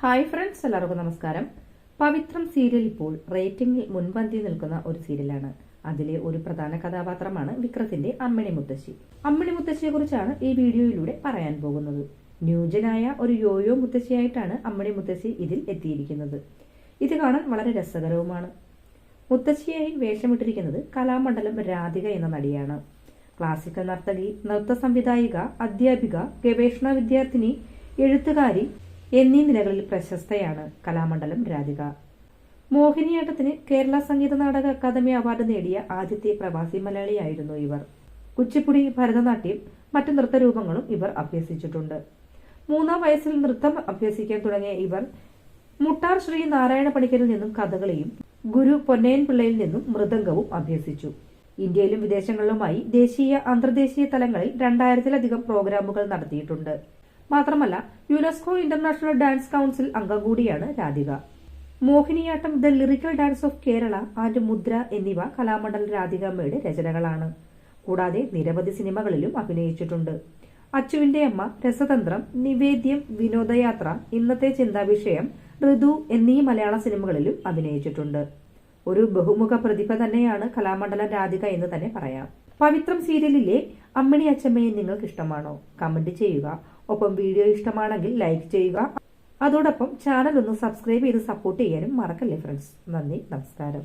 Hi friends, എല്ലാവർക്കും നമസ്കാരം. പവിത്രം serial ഇപ്പോൾ റേറ്റിംഗിൽ മുൻപന്തിയിൽ നിൽക്കുന്ന ഒരു സീരിയലാണ്. അതിലെ ഒരു പ്രധാന കഥാപാത്രമാണ് വിക്രത്തിന്റെ അമ്മിണി മുത്തശ്ശി. അമ്മിണി മുത്തശ്ശിയെ കുറിച്ചാണ് ഈ വീഡിയോയിലൂടെ പറയാൻ പോകുന്നത്. ന്യൂജനായ ഒരു യോയോ മുത്തശ്ശിയായിട്ടാണ് അമ്മിണി മുത്തശ്ശി ഇതിൽ എത്തിയിരിക്കുന്നത്. ഇത് കാണാൻ വളരെ രസകരവുമാണ്. മുത്തശ്ശിയായി വേഷമിട്ടിരിക്കുന്നത് കലാമണ്ഡലം രാധിക എന്ന നടിയാണ്. ക്ലാസിക്കൽ നർത്തകി, നൃത്ത സംവിധായിക, അധ്യാപിക, ഗവേഷണ വിദ്യാർത്ഥിനി, എഴുത്തുകാരി എന്നീ നിലകളിൽ പ്രശസ്തയാണ് കലാമണ്ഡലം രാധിക. മോഹിനിയാട്ടത്തിന് കേരള സംഗീത നാടക അക്കാദമി അവാർഡ് നേടിയ ആദ്യത്തെ പ്രവാസി മലയാളിയായിരുന്നു ഇവർ. കുച്ചിപ്പുടി, ഭരതനാട്യം, മറ്റു നൃത്തരൂപങ്ങളും ഇവർ അഭ്യസിച്ചിട്ടുണ്ട്. 3-ാം വയസ്സിൽ നൃത്തം അഭ്യസിക്കാൻ തുടങ്ങിയ ഇവർ മുട്ടാർ ശ്രീ നാരായണ പണിക്കരിൽ നിന്നും കഥകളിയും ഗുരു പൊന്നയൻ പിള്ളയിൽ നിന്നും മൃദംഗവും അഭ്യസിച്ചു. ഇന്ത്യയിലും വിദേശങ്ങളിലുമായി ദേശീയ, അന്തർദേശീയ തലങ്ങളിൽ 2000-ലധികം പ്രോഗ്രാമുകൾ നടത്തിയിട്ടുണ്ട്. മാത്രമല്ല, യുനെസ്കോ ഇന്റർനാഷണൽ ഡാൻസ് കൌൺസിൽ അംഗം കൂടിയാണ് Radhika. Mohiniyattam, the lyrical dance of Kerala and മുദ്ര എന്നിവ കലാമണ്ഡലം രാധികാമ്മയുടെ രചനകളാണ്. കൂടാതെ നിരവധി സിനിമകളിലും അഭിനയിച്ചിട്ടുണ്ട്. അച്ചുവിന്റെ അമ്മ, രസതന്ത്രം, നിവേദ്യം, വിനോദയാത്ര, ഇന്നത്തെ ചിന്താവിഷയം, ഋതു എന്നീ മലയാള സിനിമകളിലും അഭിനയിച്ചിട്ടുണ്ട്. ഒരു ബഹുമുഖ പ്രതിഭ തന്നെയാണ് കലാമണ്ഡലം രാധിക എന്ന് തന്നെ പറയാം. പവിത്രം സീരിയലിലെ അമ്മിണി അച്ചമ്മയെ നിങ്ങൾക്ക് ഇഷ്ടമാണോ? കമന്റ് ചെയ്യുക. ഒപ്പം വീഡിയോ ഇഷ്ടമാണെങ്കിൽ ലൈക്ക് ചെയ്യുക. അതോടൊപ്പം ചാനൽ ഒന്ന് സബ്സ്ക്രൈബ് ചെയ്ത് സപ്പോർട്ട് ചെയ്യാനും മറക്കല്ലേ ഫ്രണ്ട്സ്. നന്ദി, നമസ്കാരം.